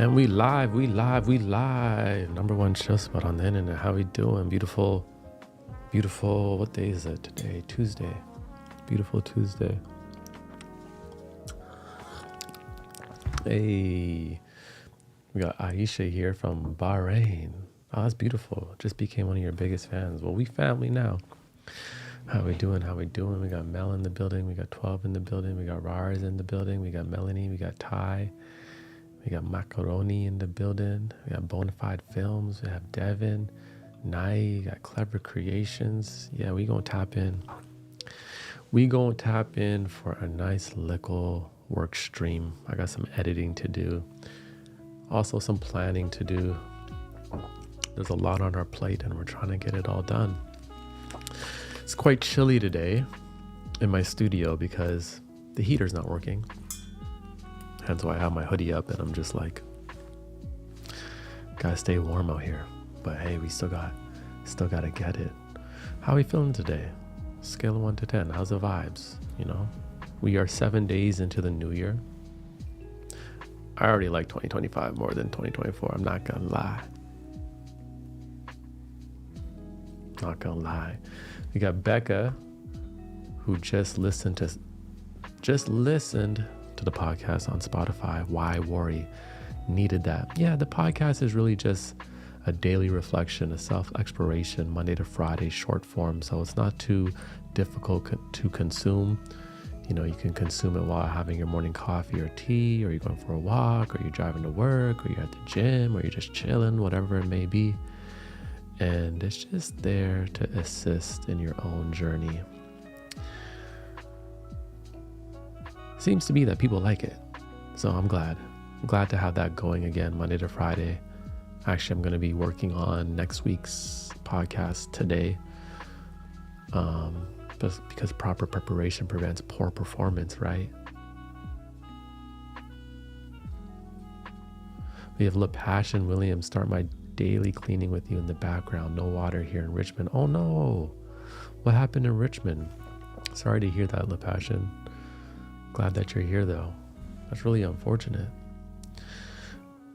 And we live. Number one show spot on the internet. How we doing? Beautiful. What day is it today? Tuesday. Beautiful Tuesday. Hey, we got Aisha here from Bahrain. Oh, that's beautiful. Just became one of your biggest fans. Well, we family now. How we doing? We got Mel in the building. We got 12 in the building. We got Rars in the building. We got Melanie. We got Ty. We got Macaroni in the building. We got Bonafide Films. We have Devin, Nai. We got Clever Creations. Yeah, we gonna tap in. We gonna tap in for a nice little work stream. I got some editing to do. Also some planning to do. There's a lot on our plate and we're trying to get it all done. It's quite chilly today in my studio because the heater's not working. Hence why I have my hoodie up and I'm just like, gotta stay warm out here. But hey, we still gotta get it. How are we feeling today? Scale of 1 to 10. How's the vibes? You know, we are 7 days into the new year. I already like 2025 more than 2024. I'm not gonna lie. We got Becca, who just listened to the podcast on Spotify. Why worry? Needed that. Yeah, the podcast is really just a daily reflection, a self-exploration, Monday to Friday, short form. So it's not too difficult to consume. You know, you can consume it while having your morning coffee or tea, or you're going for a walk, or you're driving to work, or you're at the gym, or you're just chilling, whatever it may be. And it's just there to assist in your own journey. Seems to be that people like it. So I'm glad to have that going again, Monday to Friday. Actually, I'm going to be working on next week's podcast today. Just because proper preparation prevents poor performance, right? We have LaPassion Williams, start my daily cleaning with you in the background. No water here in Richmond. Oh no. What happened in Richmond? Sorry to hear that, LaPassion. Glad that you're here though. That's really unfortunate.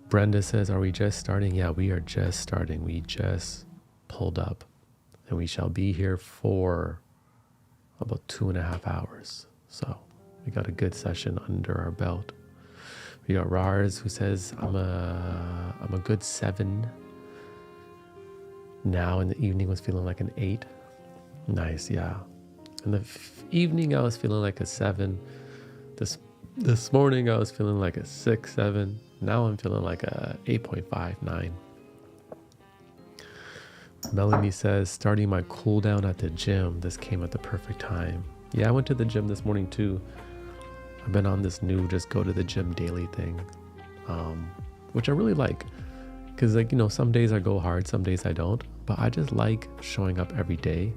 Brenda says, are we just starting? Yeah, we are just starting. We just pulled up and we shall be here for about 2.5 hours. So we got a good session under our belt. We got Rars who says, I'm a good 7. Now in the evening was feeling like an 8. Nice, yeah. In the evening I was feeling like a 7. This morning I was feeling like a 6, 7. Now I'm feeling like a 8.5, 9. Melanie says, starting my cool down at the gym. This came at the perfect time. Yeah, I went to the gym this morning too. I've been on this new just go to the gym daily thing, which I really like. Because like, you know, some days I go hard, some days I don't. But I just like showing up every day.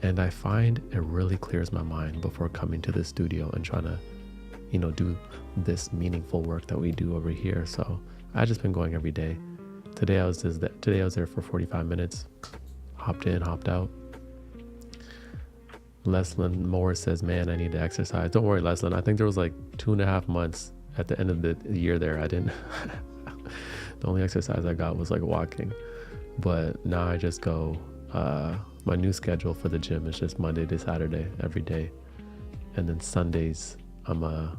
And I find it really clears my mind before coming to the studio and trying to, you know, do this meaningful work that we do over here. So I've just been going every day. Today I was there for 45 minutes. Hopped in, hopped out. Leslin Moore says, man, I need to exercise. Don't worry, Leslin. I think there was like 2.5 months at the end of the year there. I didn't. The only exercise I got was like walking. But now I just go, my new schedule for the gym is just Monday to Saturday, every day. And then Sundays, I'm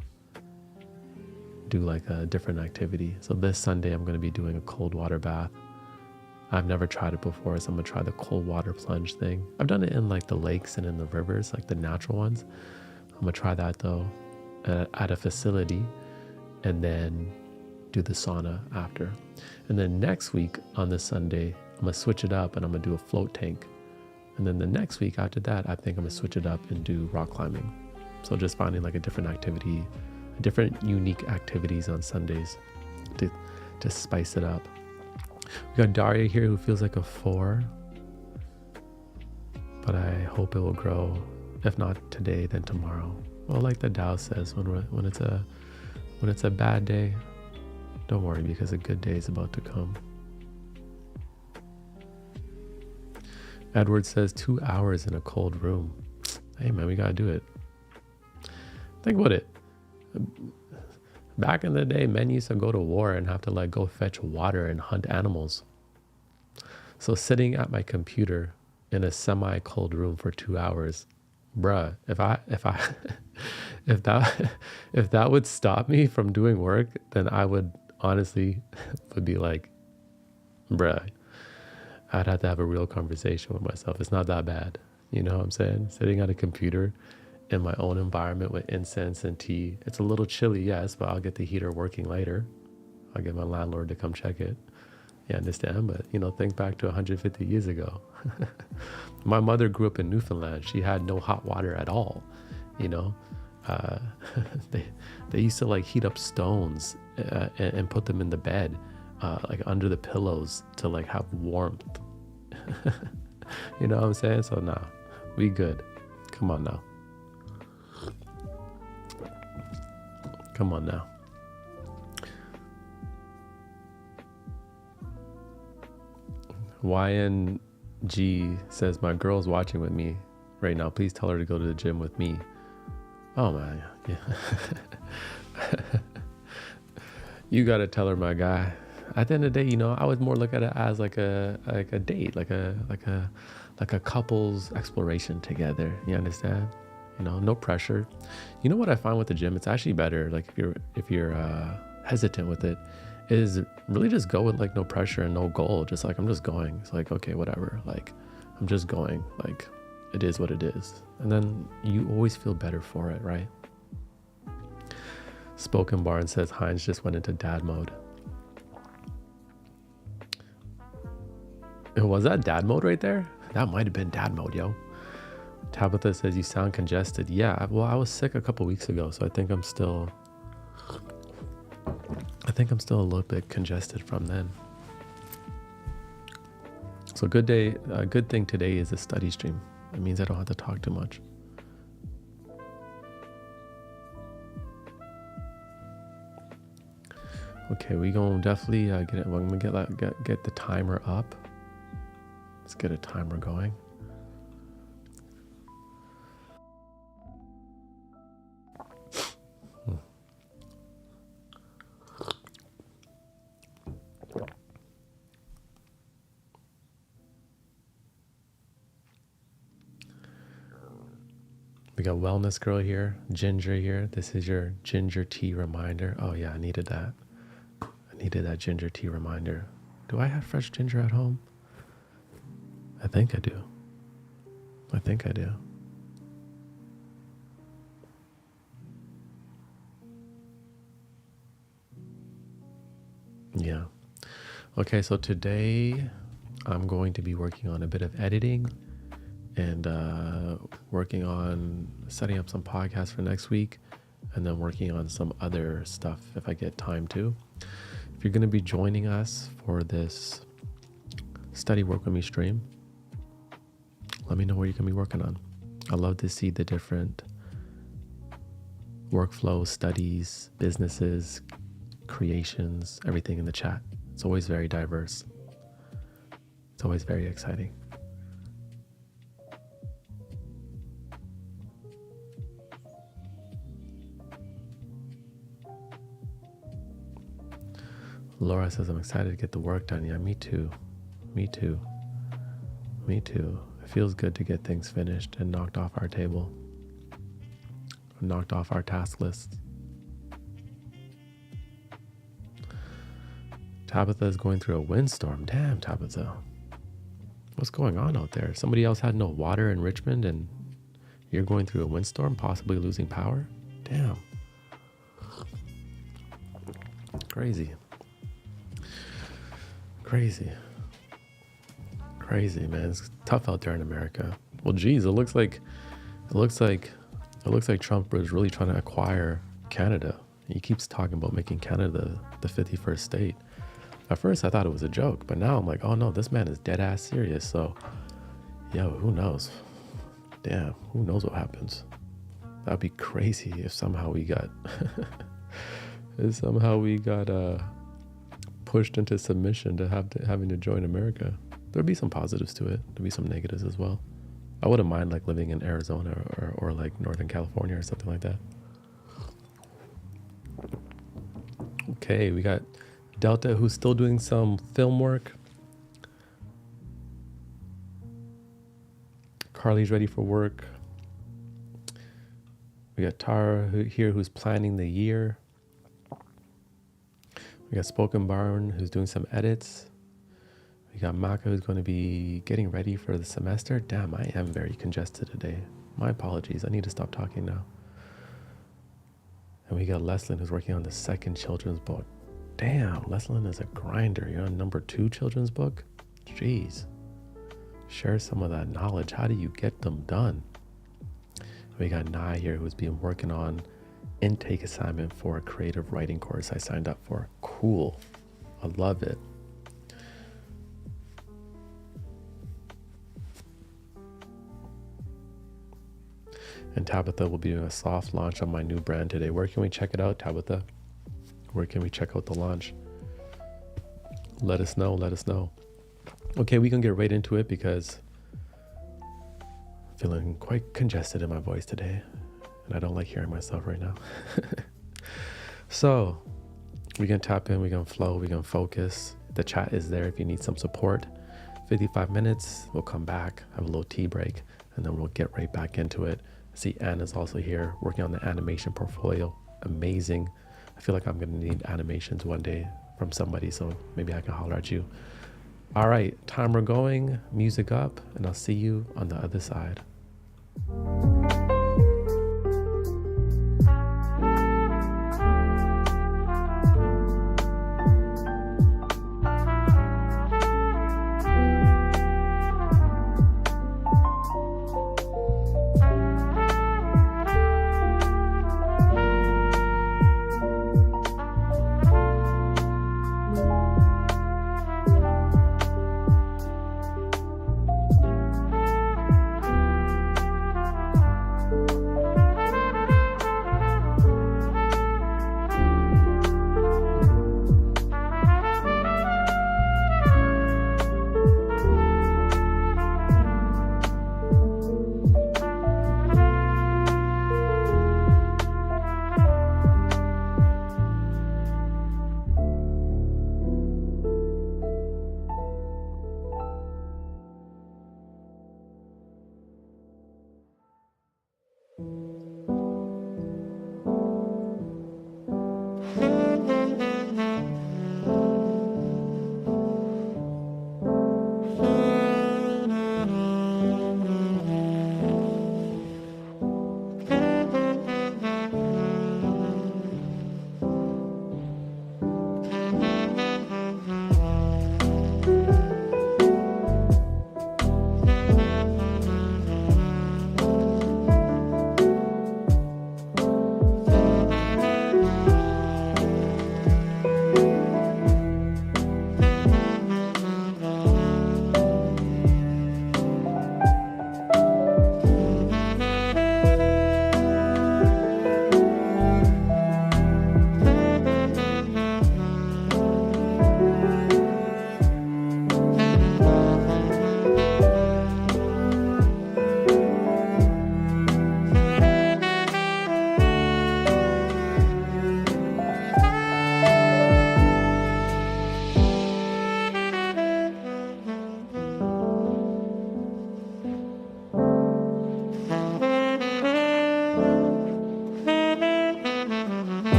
do like a different activity. So this Sunday, I'm going to be doing a cold water bath. I've never tried it before, so I'm going to try the cold water plunge thing. I've done it in like the lakes and in the rivers, like the natural ones. I'm going to try that though at a facility and then do the sauna after. And then next week on this Sunday, I'm going to switch it up and I'm going to do a float tank. And then the next week after that, I think I'm going to switch it up and do rock climbing. So just finding like a different activity, different unique activities on Sundays to spice it up. We got Daria here who feels like a 4, but I hope it will grow. If not today, then tomorrow. Well, like the Tao says, when it's a bad day, don't worry because a good day is about to come. Edward says 2 hours in a cold room. Hey man, we gotta do it. Think about it. Back in the day, men used to go to war and have to like go fetch water and hunt animals. So sitting at my computer in a semi-cold room for 2 hours, bruh, if that if that would stop me from doing work, then I would honestly would be like, bruh, I'd have to have a real conversation with myself. It's not that bad. You know what I'm saying? Sitting at a computer in my own environment with incense and tea. It's a little chilly, yes, but I'll get the heater working later. I'll get my landlord to come check it. You understand? But, think back to 150 years ago. My mother grew up in Newfoundland. She had no hot water at all, Uh, they used to like heat up stones and put them in the bed, like under the pillows to like have warmth. You know what I'm saying? So nah, we good. Come on now. Come on now. YNG says, my girl's watching with me right now. Please tell her to go to the gym with me. Oh man, yeah. You gotta tell her, my guy. At the end of the day, I would more look at it as like a date, like a couple's exploration together. You understand? No pressure. You know what I find with the gym? It's actually better. Like if you're hesitant with it, is really just go with like no pressure and no goal. Just like I'm just going. It's like, okay, whatever. Like I'm just going. Like it is what it is. And then you always feel better for it, right? Spoken Barn says Heinz just went into dad mode. Was that dad mode right there? That might have been dad mode, yo. Tabitha says you sound congested. Yeah, well, I was sick a couple weeks ago, so I think I'm still a little bit congested from then. So good thing today is a study stream. It means I don't have to talk too much. Okay, we gonna definitely get it. We're gonna get the timer up. Let's get a timer going. We got Wellness Girl here, Ginger here. This is your ginger tea reminder. Oh yeah, I needed that. I needed that ginger tea reminder. Do I have fresh ginger at home? I think I do. Yeah. Okay, so today I'm going to be working on a bit of editing and working on setting up some podcasts for next week, and then working on some other stuff if I get time to. If you're going to be joining us for this Study Work With Me stream, let me know what you're going to be working on. I love to see the different workflows, studies, businesses, creations, everything in the chat. It's always very diverse. It's always very exciting. Laura says, I'm excited to get the work done. Yeah, me too. It feels good to get things finished and knocked off our table, knocked off our task list. Tabitha is going through a windstorm. Damn, Tabitha. What's going on out there? Somebody else had no water in Richmond and you're going through a windstorm, possibly losing power? Damn. Crazy, man. It's tough out there in America. Well, geez, it looks like Trump was really trying to acquire Canada. He keeps talking about making Canada the 51st state. At first I thought it was a joke, but now I'm like, oh no, this man is dead ass serious. So, yo, who knows? Damn, who knows what happens? That'd be crazy if somehow we got pushed into submission to having to join America. There'd be some positives to it. There'd be some negatives as well. I wouldn't mind like living in Arizona or like Northern California or something like that. Okay, we got Delta, who's still doing some film work. Carly's ready for work. We got Tara here, who's planning the year. We got Spoken Barn, who's doing some edits. We got Maka, who's going to be getting ready for the semester. Damn, I am very congested today. My apologies. I need to stop talking now. And we got Leslin, who's working on the second children's book. Damn, Leslin is a grinder. You're on number 2 children's book? Jeez. Share some of that knowledge. How do you get them done? We got Nai here, who's been working on intake assignment for a creative writing course I signed up for. Cool. I love it. And Tabitha will be doing a soft launch on my new brand today. Where can we check it out, Tabitha? Where can we check out the launch? Let us know. Let us know. Okay, we can get right into it because I'm feeling quite congested in my voice today. And I don't like hearing myself right now. So we can tap in, we can flow, we can focus. The chat is there if you need some support. 55 minutes, we'll come back, have a little tea break, and then we'll get right back into it. See, Anna's also here working on the animation portfolio. Amazing. I feel like I'm going to need animations one day from somebody, so maybe I can holler at you. All right, timer going, music up, and I'll see you on the other side.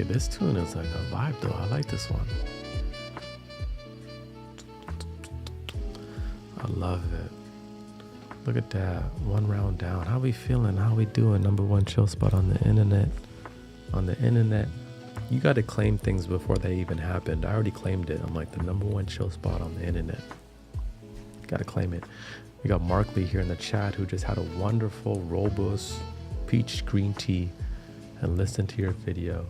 this tune is like a vibe though. I like this one. I love it. Look at that. One round down. How we feeling? How we doing? Number one chill spot on the internet. On the internet. You got to claim things before they even happened. I already claimed it. I'm like the number one chill spot on the internet. Got to claim it. We got Mark Lee here in the chat who just had a wonderful robust peach green tea and listened to your video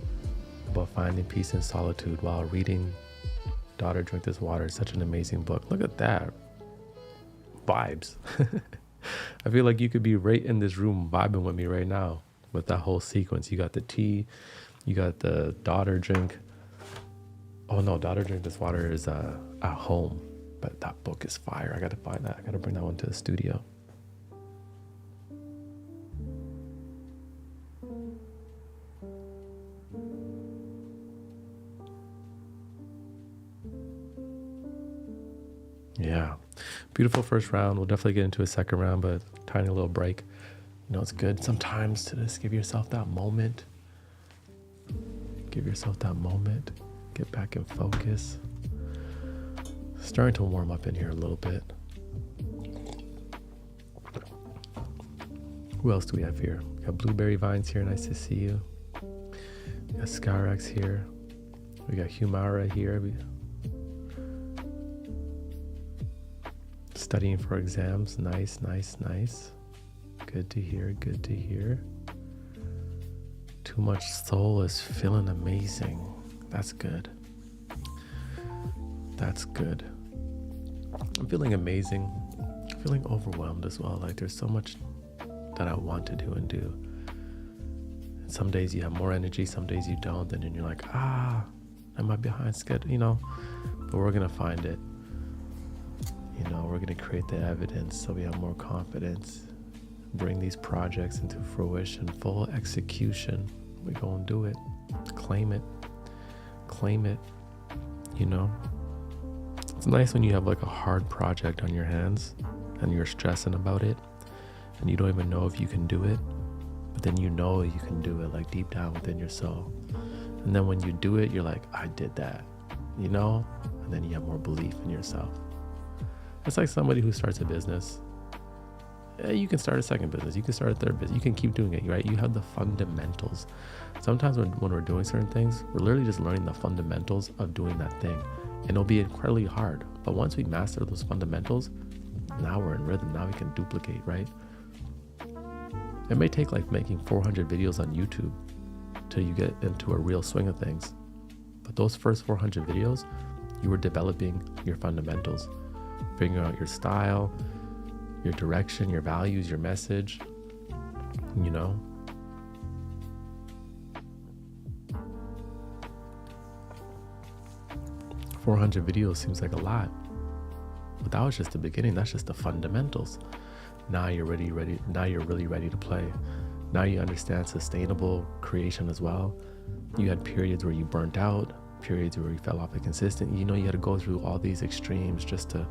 about finding peace in solitude while reading Daughter Drink This Water. It's such an amazing book. Look at that. Vibes. I feel like you could be right in this room vibing with me right now with that whole sequence. You got the tea, you got the Daughter Drink. Oh no, Daughter Drink This Water is at home, but that book is fire. I gotta find that. I gotta bring that one to the studio. Yeah, beautiful first round. We'll definitely get into a second round, but tiny little break. You know, it's good sometimes to just give yourself that moment. Give yourself that moment. Get back in focus. Starting to warm up in here a little bit. Who else do we have here? We got Blueberry Vines here. Nice to see you. We got Skyrax here. We got Humara here. Studying for exams. Nice, nice, nice. Good to hear, good to hear. Too Much Soul is feeling amazing. That's good. That's good. I'm feeling amazing. I'm feeling overwhelmed as well. Like there's so much that I want to do and do. And some days you have more energy, some days you don't, and then you're like, am I behind schedule? You know, but we're gonna find it. You know, we're gonna create the evidence so we have more confidence. Bring these projects into fruition, full execution. We gonna do it. Claim it. Claim it. You know? It's nice when you have like a hard project on your hands and you're stressing about it and you don't even know if you can do it, but then you know you can do it like deep down within your soul. And then when you do it, you're like, I did that, you know? And then you have more belief in yourself. It's like somebody who starts a business. You can start a second business. You can start a third business. You can keep doing it, right? You have the fundamentals. Sometimes when we're doing certain things, we're literally just learning the fundamentals of doing that thing. And it'll be incredibly hard. But once we master those fundamentals, now we're in rhythm. Now we can duplicate, right? It may take like making 400 videos on YouTube till you get into a real swing of things. But those first 400 videos, you were developing your fundamentals, figuring out your style, your direction, your values, your message, you know? $400 videos seems like a lot, but that was just the beginning. That's just the fundamentals. Now you're ready. Now you're really ready to play. Now you understand sustainable creation as well. You had periods where you burnt out, periods where you fell off inconsistent. You know, you had to go through all these extremes just to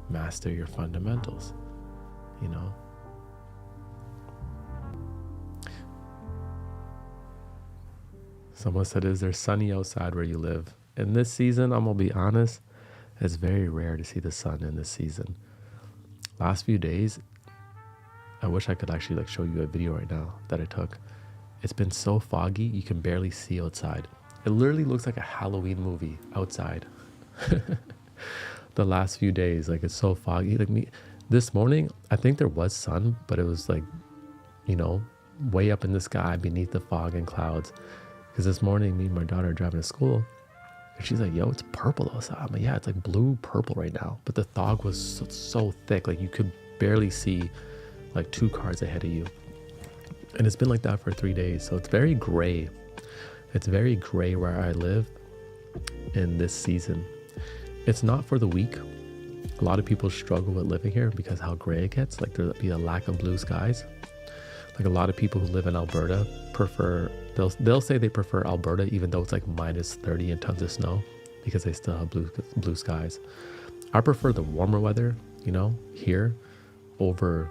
master your fundamentals, you know? Someone said, is there sunny outside where you live? In this season, I'm gonna be honest, it's very rare to see the sun in this season. Last few days, I wish I could actually like show you a video right now that I took. It's been so foggy, you can barely see outside. It literally looks like a Halloween movie outside. The last few days, like it's so foggy. Like me, this morning, I think there was sun, but it was like, you know, way up in the sky beneath the fog and clouds. Because this morning, me and my daughter are driving to school, and she's like, yo, it's purple outside. I'm like, yeah, it's like blue purple right now. But the fog was so thick, like you could barely see like 2 cars ahead of you. And it's been like that for 3 days. So it's very gray. It's very gray where I live in this season. It's not for the weak. A lot of people struggle with living here because how gray it gets. Like there'll be a lack of blue skies. Like a lot of people who live in Alberta prefer, they'll say they prefer Alberta even though it's like minus 30 and tons of snow because they still have blue skies. I prefer the warmer weather, you know, here over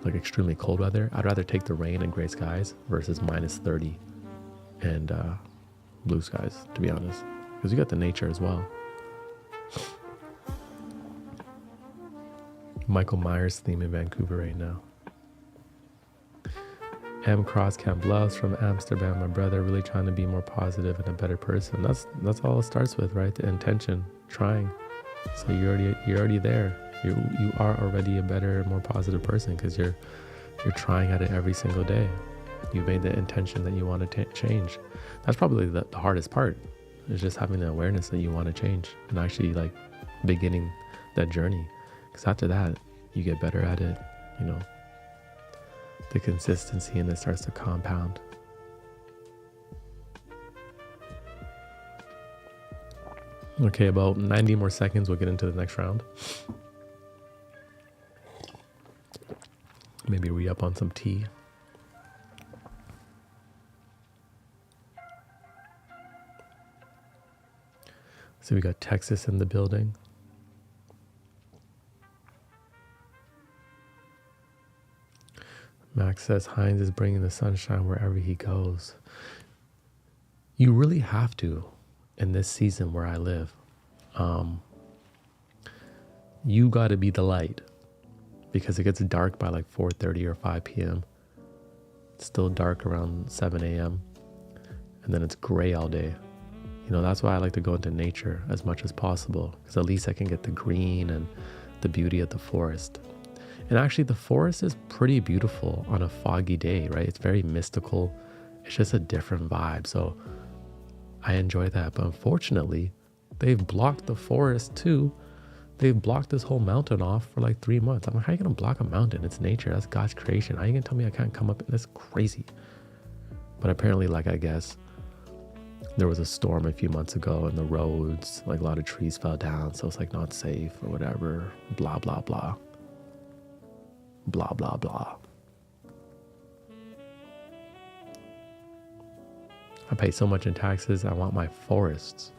like extremely cold weather. I'd rather take the rain and gray skies versus minus 30 and blue skies, to be honest, because you got the nature as well. Michael Myers theme in Vancouver right now. M Cross Camp Loves from Amsterdam. My brother really trying to be more positive and a better person. That's all it starts with, right? The intention, trying. So you're already there. You are already a better, more positive person because you're trying at it every single day. You made the intention that you want to change. That's probably the hardest part, is just having the awareness that you want to change and actually like beginning that journey. Because after that, you get better at it, you know, the consistency, and it starts to compound. Okay, about 90 more seconds, we'll get into the next round. Maybe re-up on some tea. So we got Texas in the building. Max says Heinz is bringing the sunshine wherever he goes. You really have to in this season where I live. You got to be the light, because it gets dark by like 4:30 or 5 p.m. It's still dark around 7 a.m. and then it's gray all day. You know, that's why I like to go into nature as much as possible, because at least I can get the green and the beauty of the forest. And actually the forest is pretty beautiful on a foggy day, right? It's very mystical. It's just a different vibe. So I enjoy that. But unfortunately, they've blocked the forest too. They've blocked this whole mountain off for like 3 months. I'm like, how are you going to block a mountain? It's nature. That's God's creation. How are you going to tell me I can't come up? That's crazy. But apparently, like, I guess there was a storm a few months ago and the roads, like a lot of trees fell down. So it's like not safe or whatever. Blah, blah, blah. Blah, blah, blah. I pay so much in taxes. I want my forests.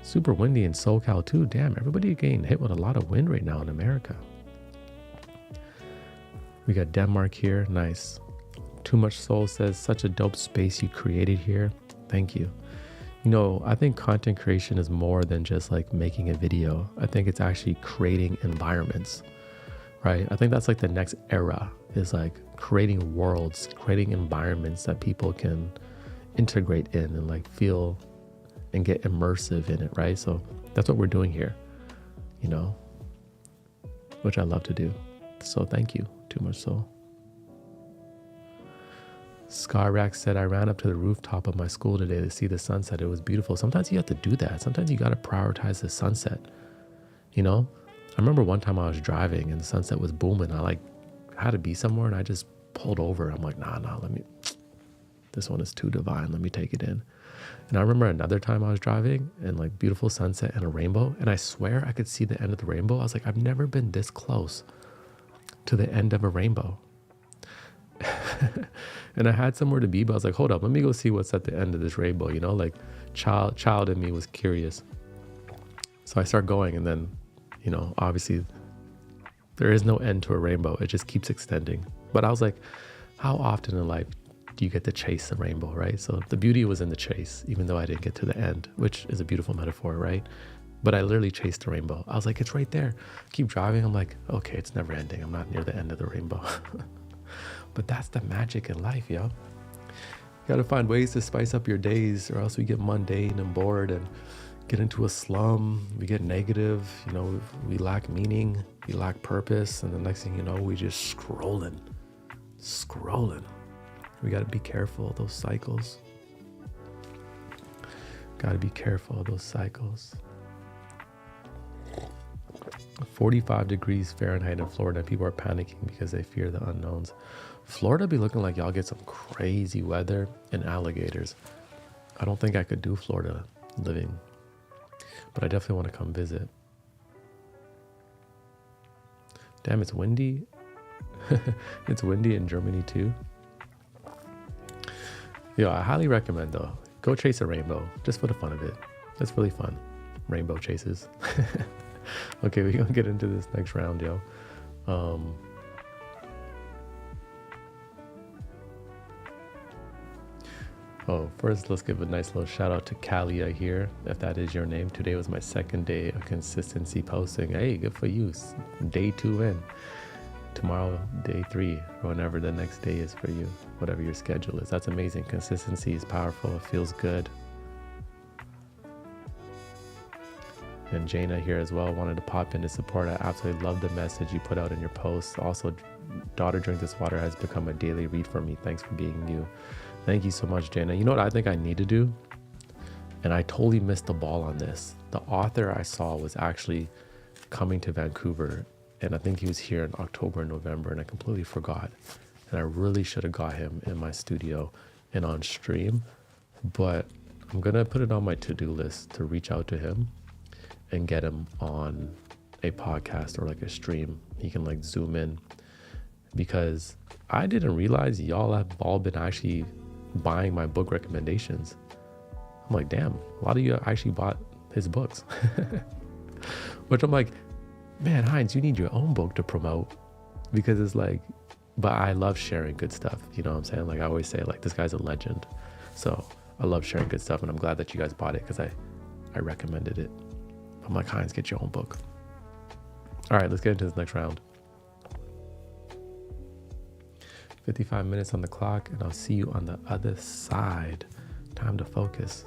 Super windy in SoCal too. Damn, everybody getting hit with a lot of wind right now in America. We got Denmark here. Nice. Too Much Soul says, such a dope space you created here. Thank you. You know, I think content creation is more than just like making a video. I think it's actually creating environments, right? I think that's like the next era, is like creating worlds, creating environments that people can integrate in and like feel and get immersive in it, right? So that's what we're doing here, you know, which I love to do. So thank you, Too Much Soul. Skyrack said, I ran up to the rooftop of my school today to see the sunset. It was beautiful. Sometimes you have to do that. Sometimes you got to prioritize the sunset. You know, I remember one time I was driving and the sunset was booming. I like had to be somewhere and I just pulled over. I'm like, nah, this one is too divine. Let me take it in. And I remember another time I was driving and like beautiful sunset and a rainbow. And I swear I could see the end of the rainbow. I was like, I've never been this close to the end of a rainbow. And I had somewhere to be, but I was like, hold up, let me go see what's at the end of this rainbow, you know, like child in me was curious. So I start going, and then, you know, obviously there is no end to a rainbow. It just keeps extending. But I was like, how often in life do you get to chase the rainbow, right? So the beauty was in the chase, even though I didn't get to the end, which is a beautiful metaphor, right? But I literally chased the rainbow. I was like, it's right there. Keep driving. I'm like, okay, it's never ending. I'm not near the end of the rainbow. But that's the magic in life, yo. You gotta find ways to spice up your days, or else we get mundane and bored and get into a slum. We get negative, you know, we lack meaning, we lack purpose, and the next thing you know, we just scrolling. We gotta be careful of those cycles. Gotta be careful of those cycles. 45 degrees Fahrenheit in Florida. People are panicking because they fear the unknowns. Florida be looking like y'all get some crazy weather and alligators. I don't think I could do Florida living, but I definitely want to come visit. Damn, it's windy. It's windy in Germany too. Yo, I highly recommend though, go chase a rainbow just for the fun of it. It's really fun. Rainbow chases. Okay, we're gonna get into this next round, yo. Oh, first, let's give a nice little shout out to Kalia here, if that is your name. Today was my second day of consistency posting. Hey, good for you. Day 2 in. Tomorrow, day 3, or whenever the next day is for you, whatever your schedule is. That's amazing. Consistency is powerful. It feels good. And Jaina here as well wanted to pop in to support. I absolutely love the message you put out in your posts. Also, Daughter Drink This Water has become a daily read for me. Thanks for being you. Thank you so much, Jaina. You know what I think I need to do? And I totally missed the ball on this. The author I saw was actually coming to Vancouver, and I think he was here in October and November, and I completely forgot. And I really should have got him in my studio and on stream, but I'm gonna put it on my to-do list to reach out to him and get him on a podcast or like a stream. He can like zoom in, because I didn't realize y'all have all been actually buying my book recommendations. I'm like, damn, a lot of you actually bought his books. Which I'm like, man, Heinz, you need your own book to promote, because it's like, but I love sharing good stuff. You know what I'm saying? Like I always say, like, this guy's a legend. So I love sharing good stuff, and I'm glad that you guys bought it because I recommended it. I'm like, Heinz, get your own book. All right, let's get into this next round. 55 minutes on the clock, and I'll see you on the other side. Time to focus.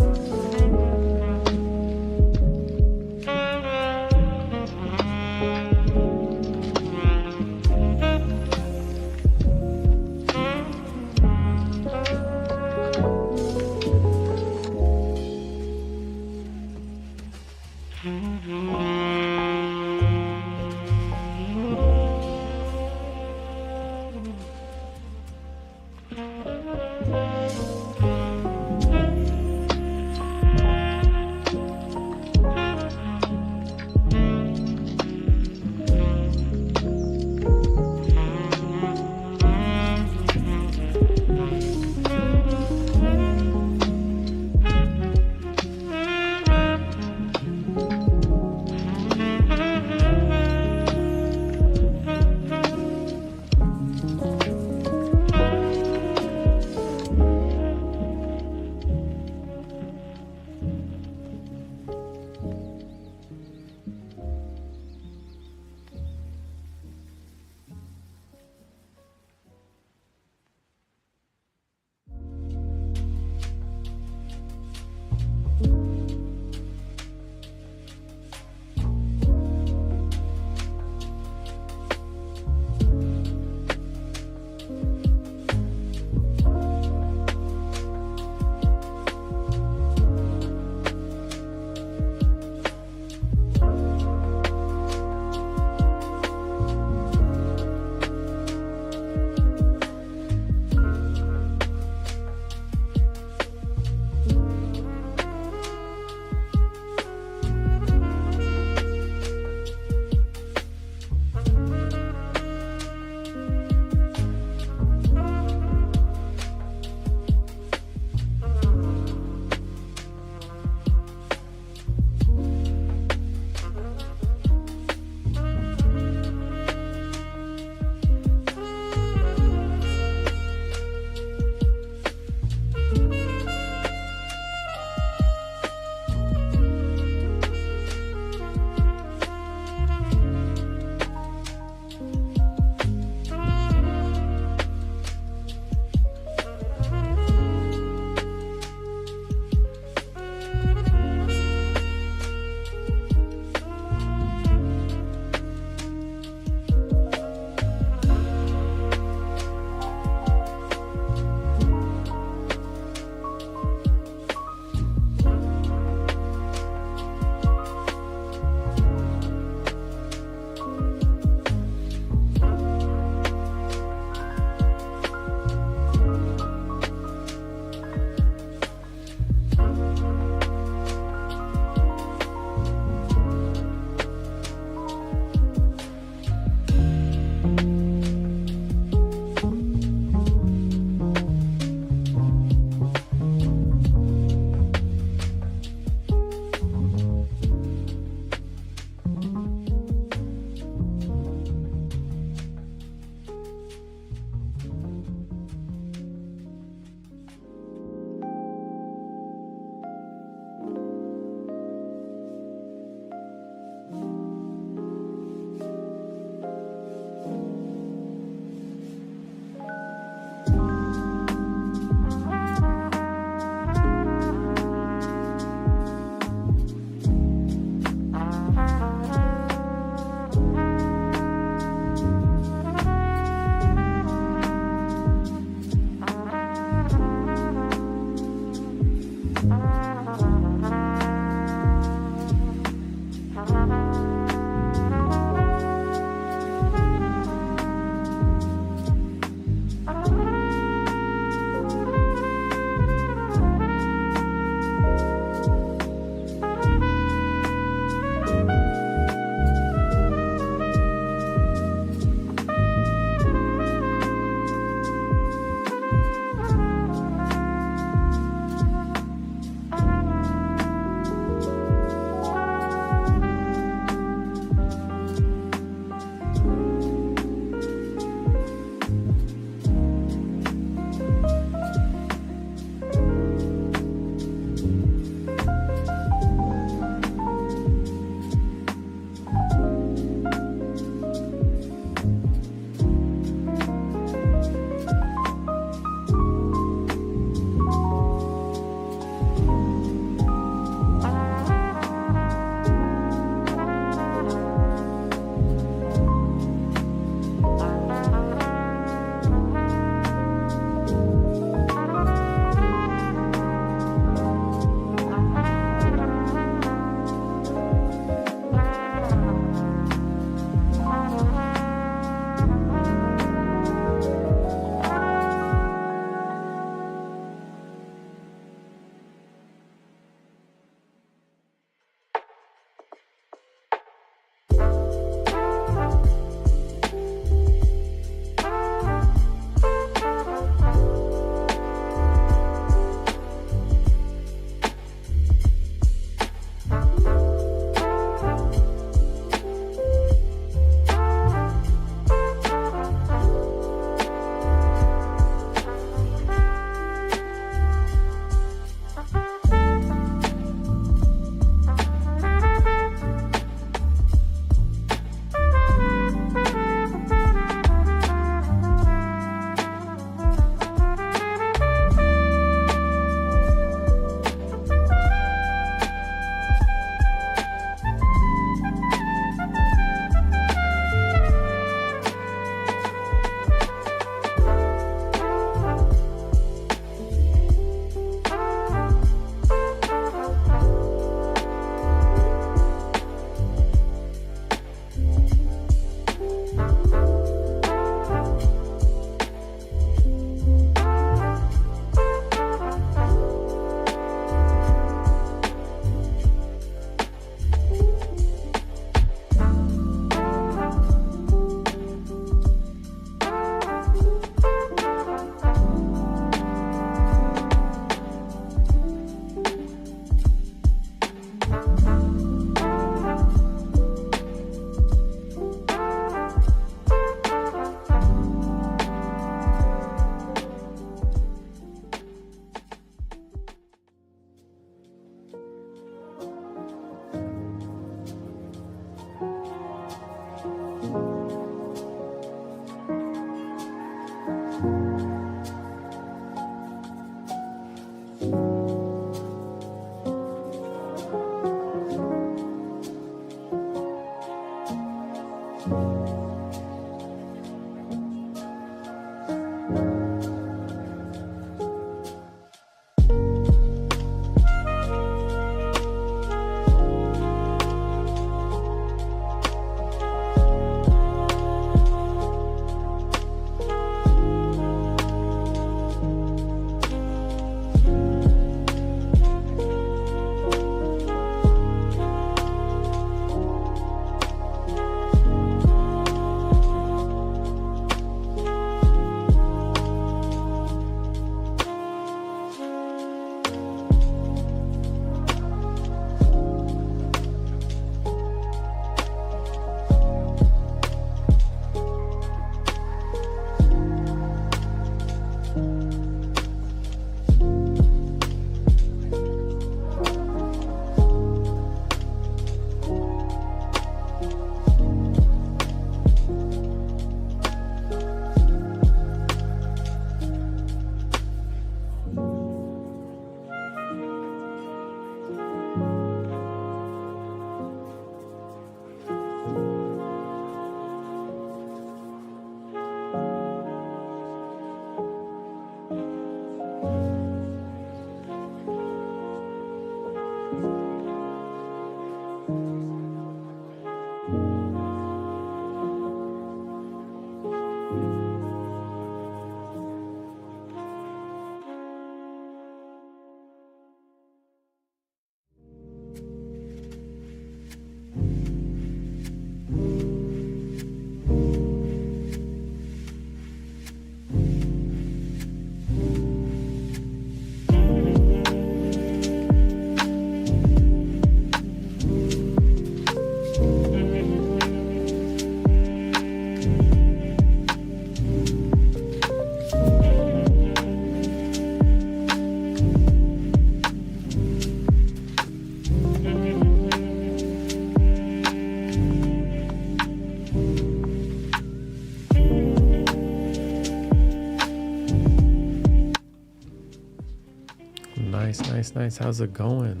Nice. How's it going?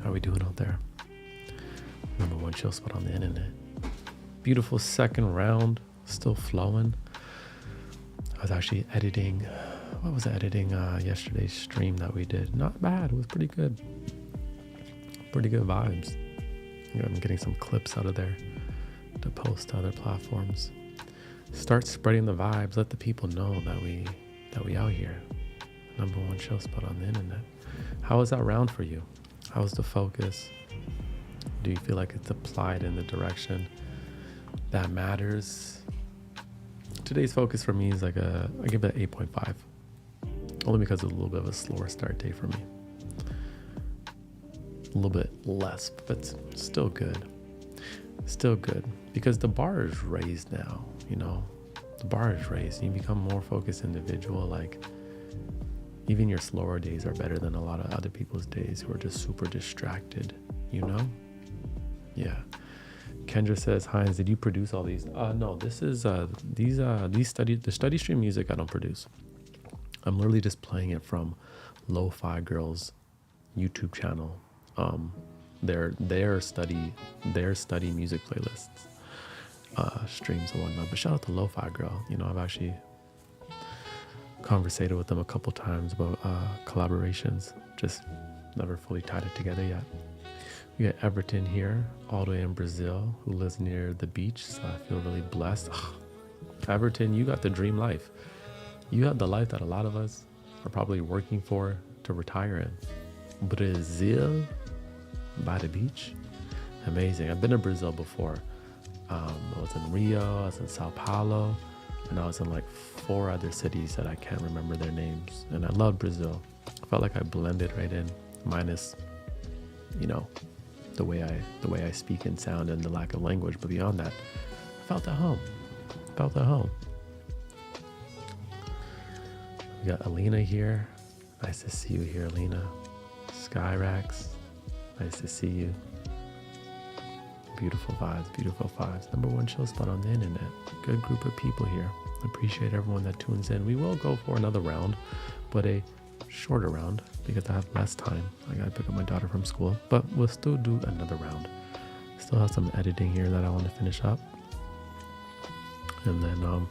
How are we doing out there? Number one chill spot on the internet. Beautiful second round, still flowing. I was actually editing. What was I editing yesterday's stream that we did? Not bad. It was pretty good. Pretty good vibes. I'm getting some clips out of there to post to other platforms. Start spreading the vibes. Let the people know that we out here. Number one chill spot on the internet. How was that round for you? How was the focus? Do you feel like it's applied in the direction that matters? Today's focus for me is I give it an 8.5. Only because it's a little bit of a slower start day for me. A little bit less, but still good. Still good. Because the bar is raised now, The bar is raised. You become more focused individual. Like, even your slower days are better than a lot of other people's days who are just super distracted, Yeah. Kendra says, Heinz, did you produce all these? No, this is the study stream music I don't produce. I'm literally just playing it from Lo-Fi Girls YouTube channel. Their study music playlists, streams and whatnot. But shout out to Lo-Fi Girl. I've actually conversated with them a couple times about collaborations. Just never fully tied it together yet. We got Everton here, all the way in Brazil, who lives near the beach, so I feel really blessed. Everton, you got the dream life. You have the life that a lot of us are probably working for to retire in. Brazil, by the beach. Amazing. I've been to Brazil before. I was in Rio, I was in Sao Paulo, and I was in like 4 other cities that I can't remember their names. And I loved Brazil. I felt like I blended right in, minus, the way I speak and sound and the lack of language. But beyond that, I felt at home. We got Alina here. Nice to see you here, Alina. Skyrax, nice to see you. Beautiful vibes. Number one chill spot on the internet. Good group of people here. Appreciate everyone that tunes in. We will go for another round, but a shorter round because I have less time. I gotta pick up my daughter from school, but we'll still do another round. Still have some editing here that I want to finish up. And then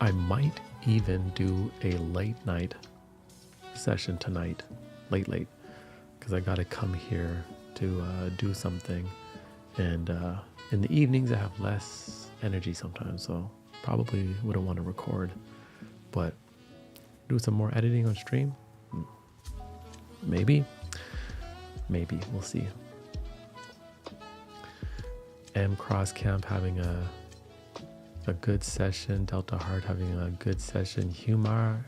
I might even do a late night session tonight. Late. Because I gotta come here to do something. And in the evenings I have less energy sometimes, so probably wouldn't want to record. But do some more editing on stream? Maybe, we'll see. M Cross Camp having a good session. Delta Heart having a good session. Humara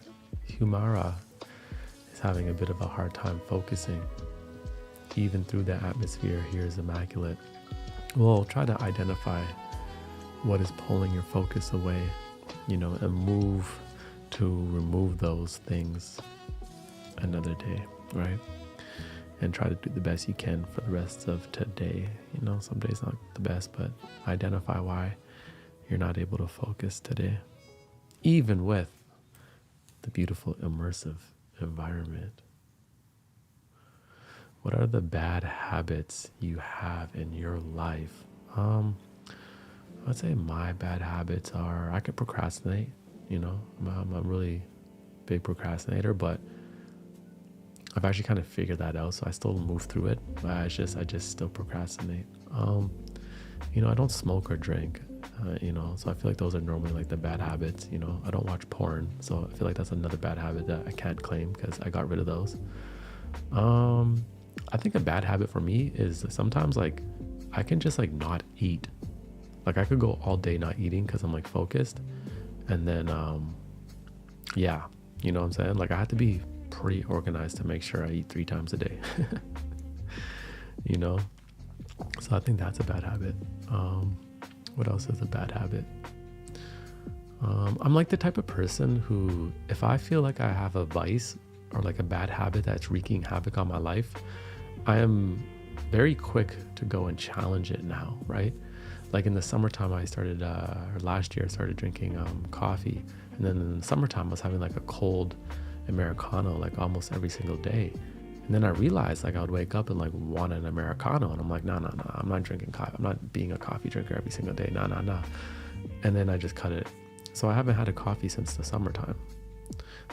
is having a bit of a hard time focusing. Even through the atmosphere here is immaculate. We'll try to identify what is pulling your focus away, and move to remove those things another day, right? And try to do the best you can for the rest of today. Some days not the best, but identify why you're not able to focus today, even with the beautiful immersive environment. What are the bad habits you have in your life? I'd say my bad habits are I could procrastinate. I'm a really big procrastinator, but I've actually kind of figured that out. So I still move through it, but I just still procrastinate. I don't smoke or drink. So I feel like those are normally like the bad habits. I don't watch porn, so I feel like that's another bad habit that I can't claim because I got rid of those. I think a bad habit for me is sometimes like I can just like not eat. Like I could go all day not eating because I'm like focused, and then you know what I'm saying? Like I have to be pretty organized to make sure I eat 3 times a day. So I think that's a bad habit. What else is a bad habit? I'm like the type of person who, if I feel like I have a vice or like a bad habit that's wreaking havoc on my life, I am very quick to go and challenge it now, right? Like in the summertime, I started, last year I started drinking coffee. And then in the summertime, I was having like a cold Americano like almost every single day. And then I realized like I would wake up and like want an Americano, and I'm like, no, I'm not drinking coffee. I'm not being a coffee drinker every single day. No. And then I just cut it. So I haven't had a coffee since the summertime.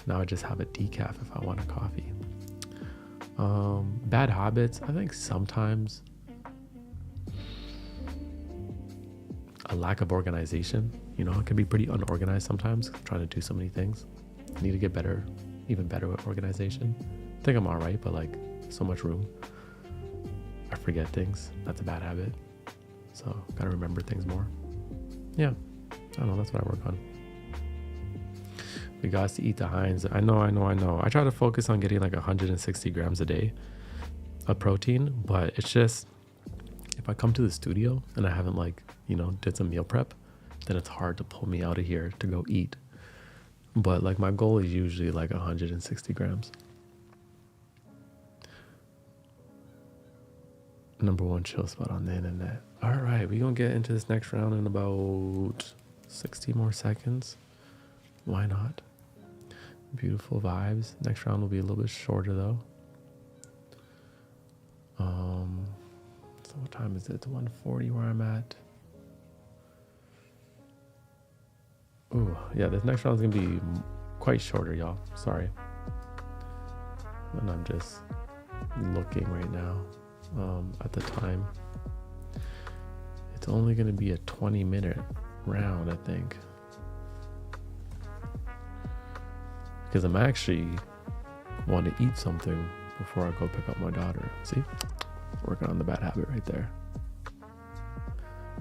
Now I just have a decaf if I want a coffee. Bad habits, I think sometimes a lack of organization. You know, it can be pretty unorganized sometimes, trying to do so many things. I need to get better, even better with organization. I think I'm all right, but like so much room. I forget things. That's a bad habit. So gotta remember things more. Yeah, I don't know. That's what I work on. We got to eat the Heinz. I know. I try to focus on getting like 160 grams a day of protein, but it's just, if I come to the studio and I haven't like, you know, did some meal prep, then it's hard to pull me out of here to go eat. But like my goal is usually like 160 grams. Number one chill spot on the internet. All right, we're gonna get into this next round in about 60 more seconds. Why not? Beautiful vibes. Next round will be a little bit shorter though. So what time is it? It's 1:40 where I'm at. Ooh, yeah, this next round is gonna be quite shorter, y'all. Sorry. And I'm just looking right now at the time. It's only gonna be a 20-minute round, I think. Because I'm actually want to eat something before I go pick up my daughter. See? Working on the bad habit right there.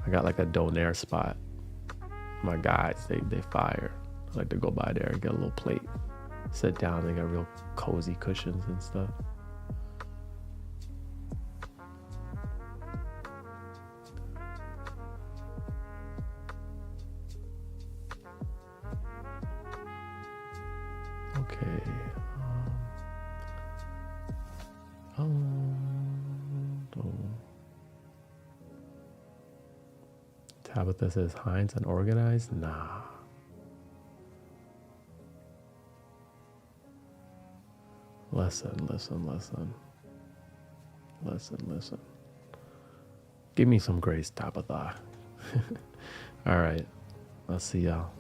I got like a donair spot. My guys, they fire. I like to go by there and get a little plate. Sit down, they got real cozy cushions and stuff. Okay. Tabitha says Heinz unorganized? Nah. Listen. Give me some grace, Tabitha. All right. I'll see y'all.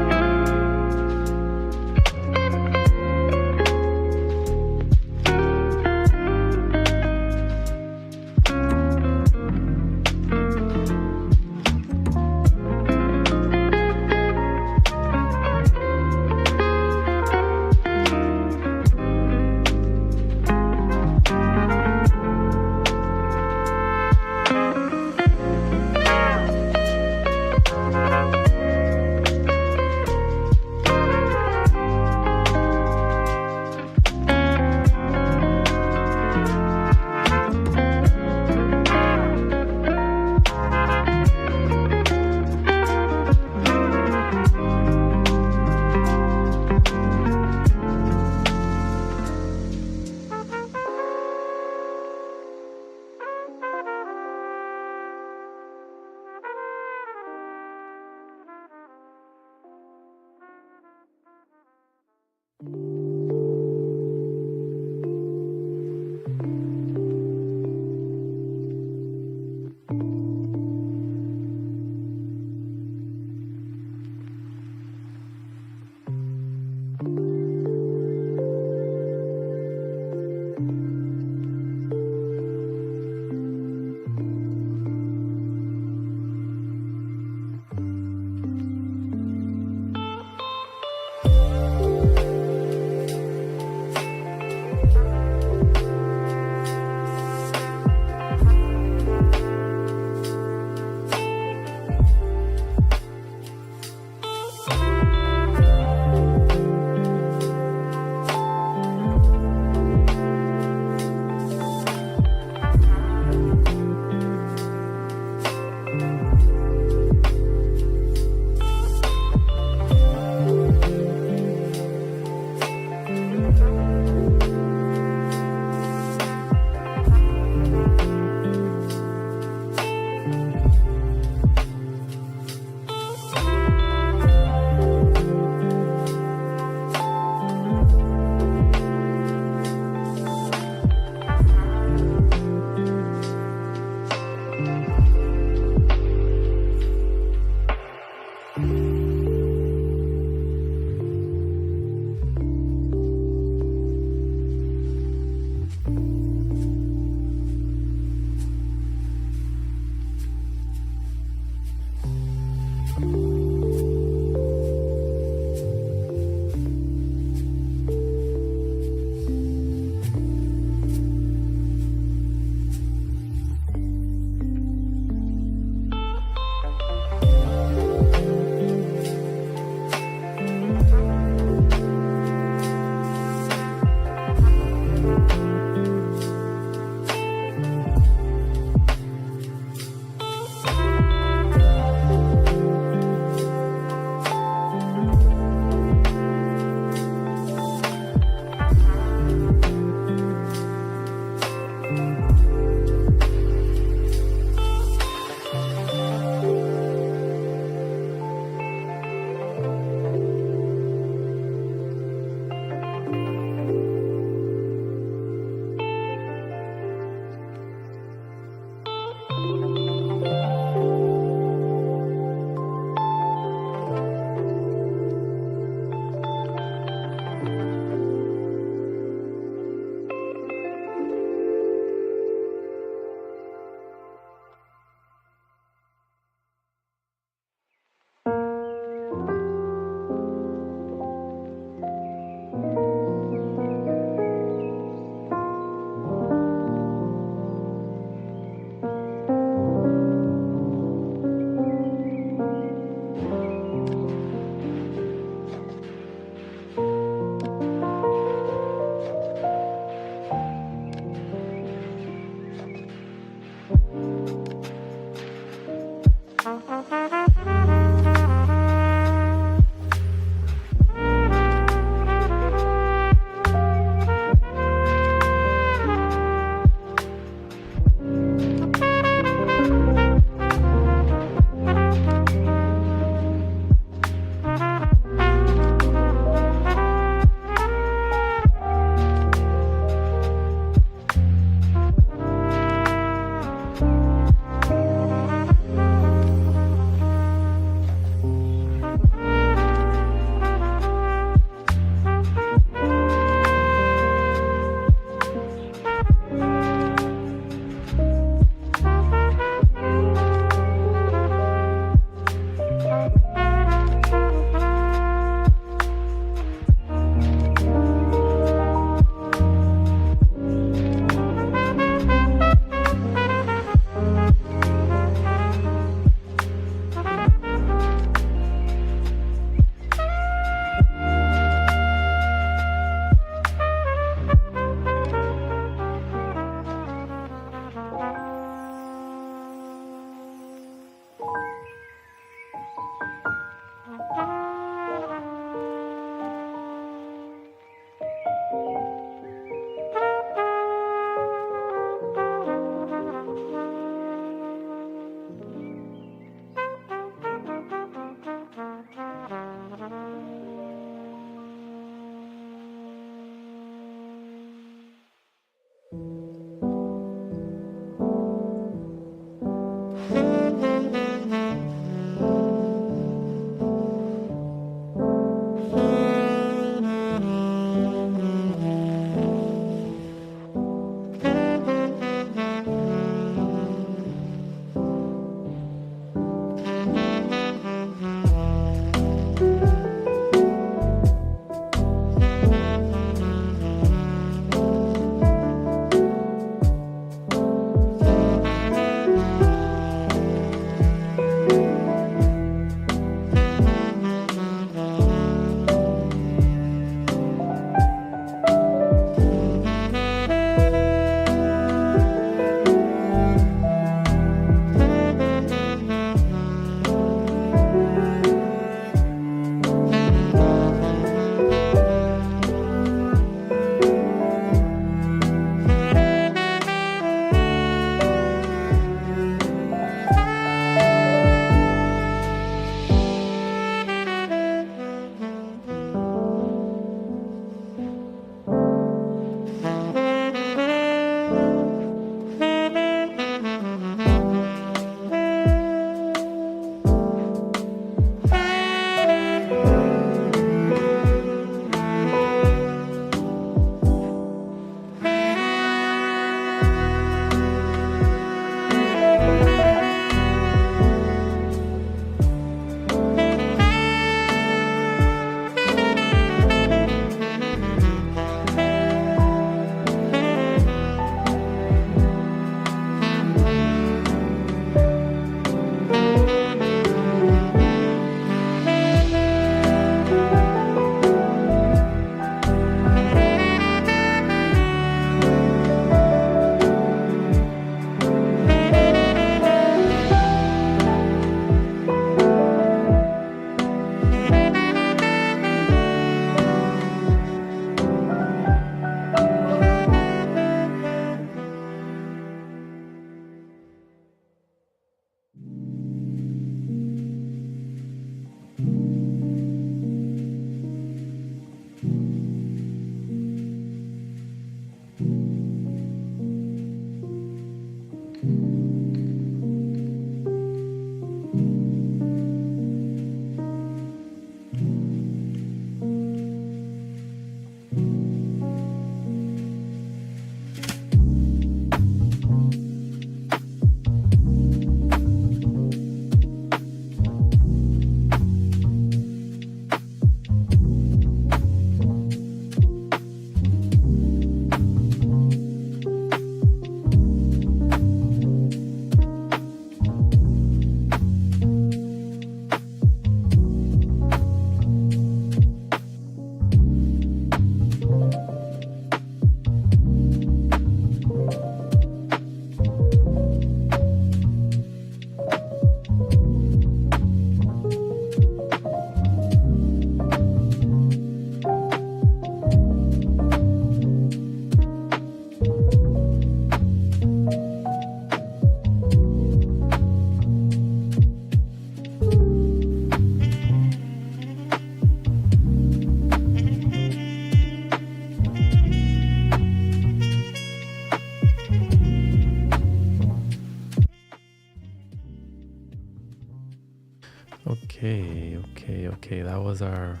Okay, that was our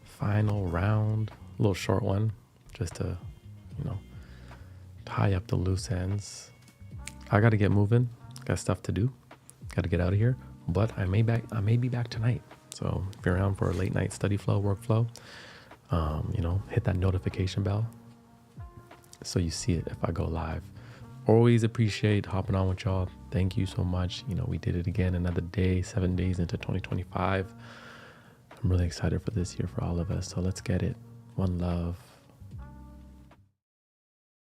final round. A little short one, just to, you know, tie up the loose ends. I got to get moving. Got stuff to do. Got to get out of here. But I may be back tonight. So if you're around for a late night study flow, workflow, hit that notification bell so you see it if I go live. Always appreciate hopping on with y'all. Thank you so much. We did it again, another day, 7 days into 2025. I'm really excited for this year for all of us. So let's get it. One love.